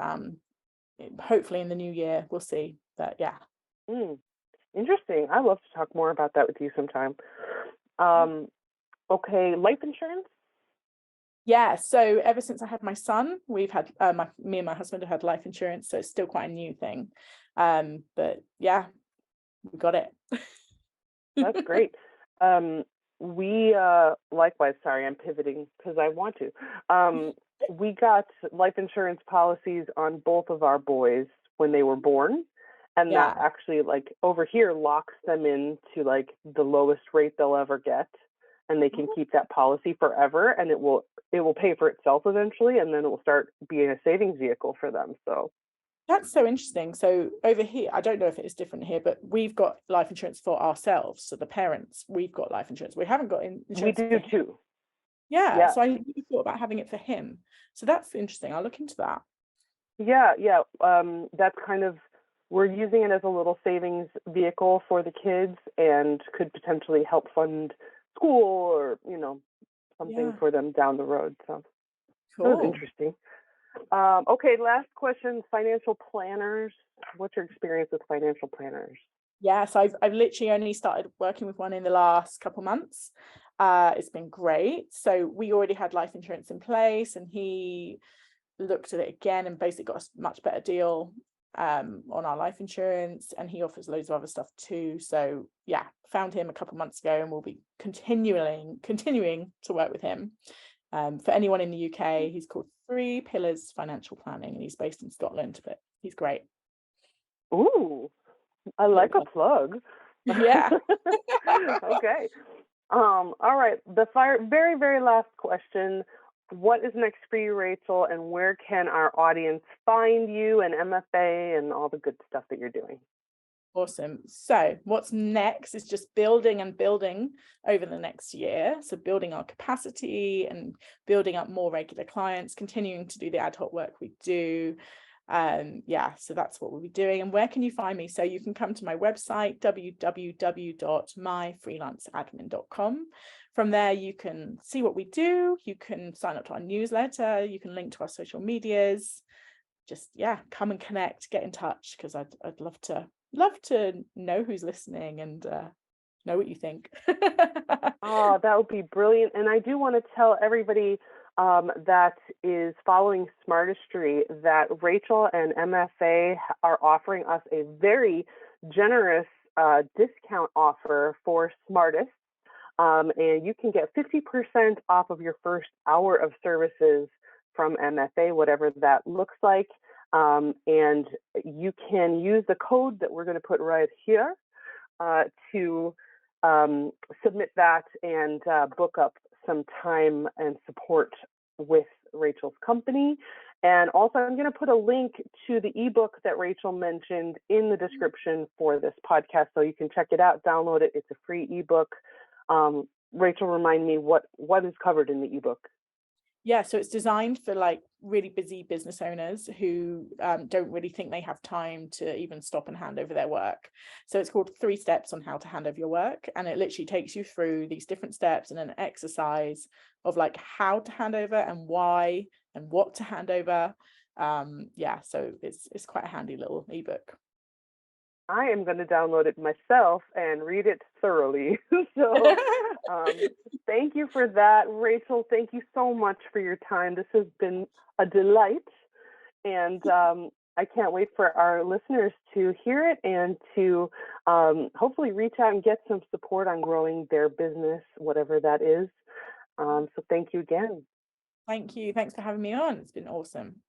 Hopefully in the new year, we'll see. But yeah. Interesting. I'd love to talk more about that with you sometime. Okay, life insurance? Yeah, so ever since I had my son, we've had me and my husband have had life insurance, so it's still quite a new thing. But yeah, we got it. That's great. We likewise, sorry, I'm pivoting because I want to. We got life insurance policies on both of our boys when they were born, and that actually, like, over here locks them into like the lowest rate they'll ever get, and they can keep that policy forever, and it will pay for itself eventually, and then it will start being a savings vehicle for them. So that's so interesting. So over here, I don't know if it is different here, but we've got life insurance for ourselves. So the parents, we've got life insurance. We haven't got insurance. We do too. Yeah. So I really thought about having it for him. So that's interesting. I'll look into that. Yeah. That's kind of, we're using it as a little savings vehicle for the kids, and could potentially help fund school or, you know, something for them down the road. So cool. That was interesting. Okay, last question, financial planners. What's your experience with financial planners? Yeah, so I've literally only started working with one in the last couple months. It's been great. So we already had life insurance in place, and he looked at it again and basically got a much better deal on our life insurance, and he offers loads of other stuff too. So yeah, found him a couple months ago, and we'll be continuing to work with him. For anyone in the UK, he's called 3 Pillars Financial Planning, and he's based in Scotland, but he's great. Ooh, I like a plug. Yeah. Okay. All right. The very, very last question. What is next for you, Rachel, and where can our audience find you and MFA and all the good stuff that you're doing? Awesome. So what's next is just building over the next year. So building our capacity and building up more regular clients, continuing to do the ad hoc work we do. So that's what we'll be doing. And where can you find me? So you can come to my website, www.myfreelanceadmin.com. From there, you can see what we do. You can sign up to our newsletter. You can link to our social medias. Just, come and connect, get in touch, because I'd love to know who's listening and know what you think. Oh, that would be brilliant. And I do want to tell everybody that is following Smartistry that Rachel and MFA are offering us a very generous discount offer for Smartist. And you can get 50% off of your first hour of services from MFA, whatever that looks like. And you can use the code that we're going to put right here to submit that and book up some time and support with Rachel's company. And also, I'm going to put a link to the ebook that Rachel mentioned in the description for this podcast, so you can check it out, download it. It's a free ebook. Rachel, remind me what is covered in the ebook. Yeah, so it's designed for like really busy business owners who don't really think they have time to even stop and hand over their work. So it's called 3 Steps on How to Hand Over Your Work. And it literally takes you through these different steps and an exercise of like how to hand over and why and what to hand over. So it's quite a handy little ebook. I am going to download it myself and read it thoroughly. So thank you for that, Rachel. Thank you so much for your time. This has been a delight. And I can't wait for our listeners to hear it and to hopefully reach out and get some support on growing their business, whatever that is. So thank you again. Thank you. Thanks for having me on. It's been awesome.